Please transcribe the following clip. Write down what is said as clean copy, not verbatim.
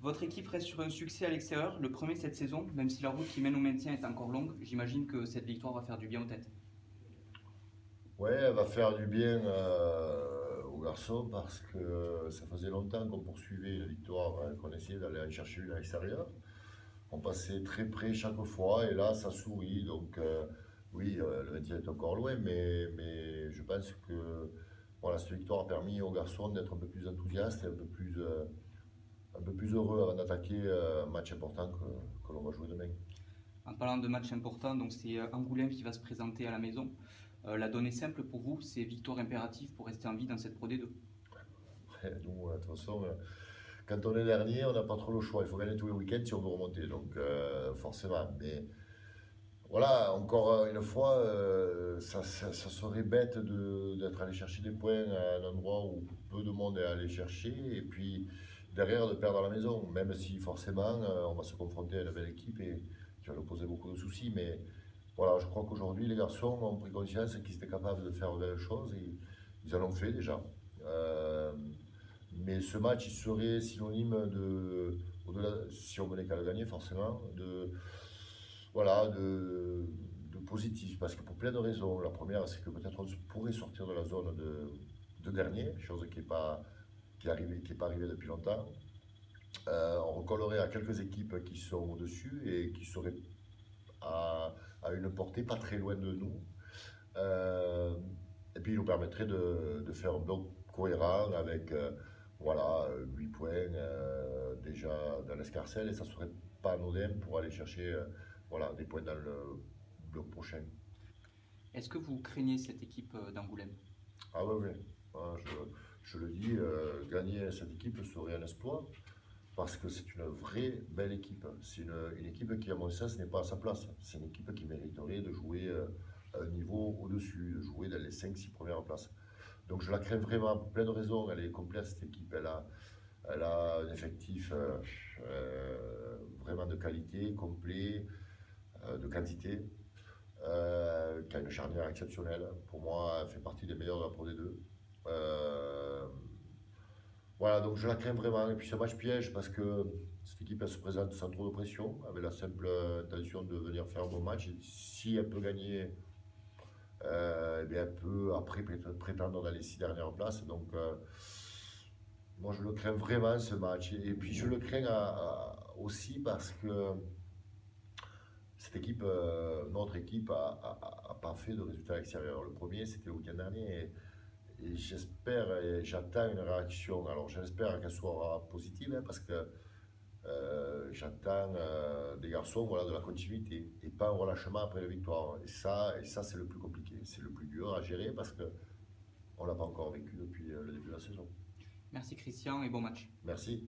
Votre équipe reste sur un succès à l'extérieur, le premier cette saison, même si la route qui mène au maintien est encore longue. J'imagine que cette victoire va faire du bien aux têtes. Ouais, elle va faire du bien aux garçons parce que ça faisait longtemps qu'on poursuivait une victoire, hein, qu'on essayait d'aller en chercher une à l'extérieur. On passait très près chaque fois et là ça sourit. Donc oui, le 20 est encore loin, mais je pense que voilà, cette victoire a permis aux garçons d'être un peu plus enthousiastes et un peu plus heureux avant d'attaquer un match important que l'on va jouer demain. En parlant de matchs importants, donc c'est Angoulême qui va se présenter à la maison. La donnée simple pour vous, c'est victoire impérative pour rester en vie dans cette Pro D2. Nous, de toute façon, quand on est dernier, on n'a pas trop le choix. Il faut gagner tous les week-ends si on veut remonter. Donc, forcément. Mais voilà, encore une fois, ça serait bête d'être allé chercher des points à un endroit où peu de monde est allé chercher. Et puis, derrière, de perdre à la maison. Même si, forcément, on va se confronter à une belle équipe et qui va nous poser beaucoup de soucis. Mais voilà, je crois qu'aujourd'hui, les garçons ont pris conscience qu'ils étaient capables de faire de belles choses et ils en ont fait déjà. Euh, mais ce match, il serait synonyme au-delà, si on venait qu'à le gagner forcément, voilà, de positif. Parce que pour plein de raisons. La première, c'est que peut-être on pourrait sortir de la zone de dernier, chose qui est pas arrivée depuis longtemps. On recollerait à quelques équipes qui sont au-dessus et qui seraient à une portée pas très loin de nous. Euh, et puis il nous permettrait de faire un bloc cohérent avec voilà, 8 points déjà dans l'escarcelle et ça serait pas anodin pour aller chercher voilà, des points dans le bloc prochain. Est-ce que vous craignez cette équipe d'Angoulême? Ah oui, oui. Ah, je le dis, gagner cette équipe serait un exploit parce que c'est une vraie belle équipe. C'est une équipe qui, à mon sens, n'est pas à sa place. C'est une équipe qui mériterait de jouer à un niveau au-dessus, de jouer dans les 5-6 premières places. Donc je la crains vraiment pour plein de raisons. Elle est complète cette équipe. Elle a un effectif vraiment de qualité, complet, de quantité, qui a une charnière exceptionnelle. Pour moi, elle fait partie des meilleurs de la Pro D2. Euh, voilà, donc je la crains vraiment. Et puis ce match piège parce que cette équipe elle se présente sans trop de pression, avec la simple intention de venir faire un bon match. Et si elle peut gagner, eh bien, elle peut après prétendre dans les 6 dernières places. Donc moi je le crains vraiment ce match. Et puis je le crains aussi parce que cette équipe, notre équipe, a pas fait de résultats extérieurs. Le premier, c'était le week-end dernier. Et j'espère et j'attends une réaction. Alors j'espère qu'elle sera positive hein, parce que j'attends des garçons voilà, de la continuité et pas un relâchement après la victoire. Et ça c'est le plus compliqué. C'est le plus dur à gérer parce qu'on ne l'a pas encore vécu depuis le début de la saison. Merci Christian et bon match. Merci.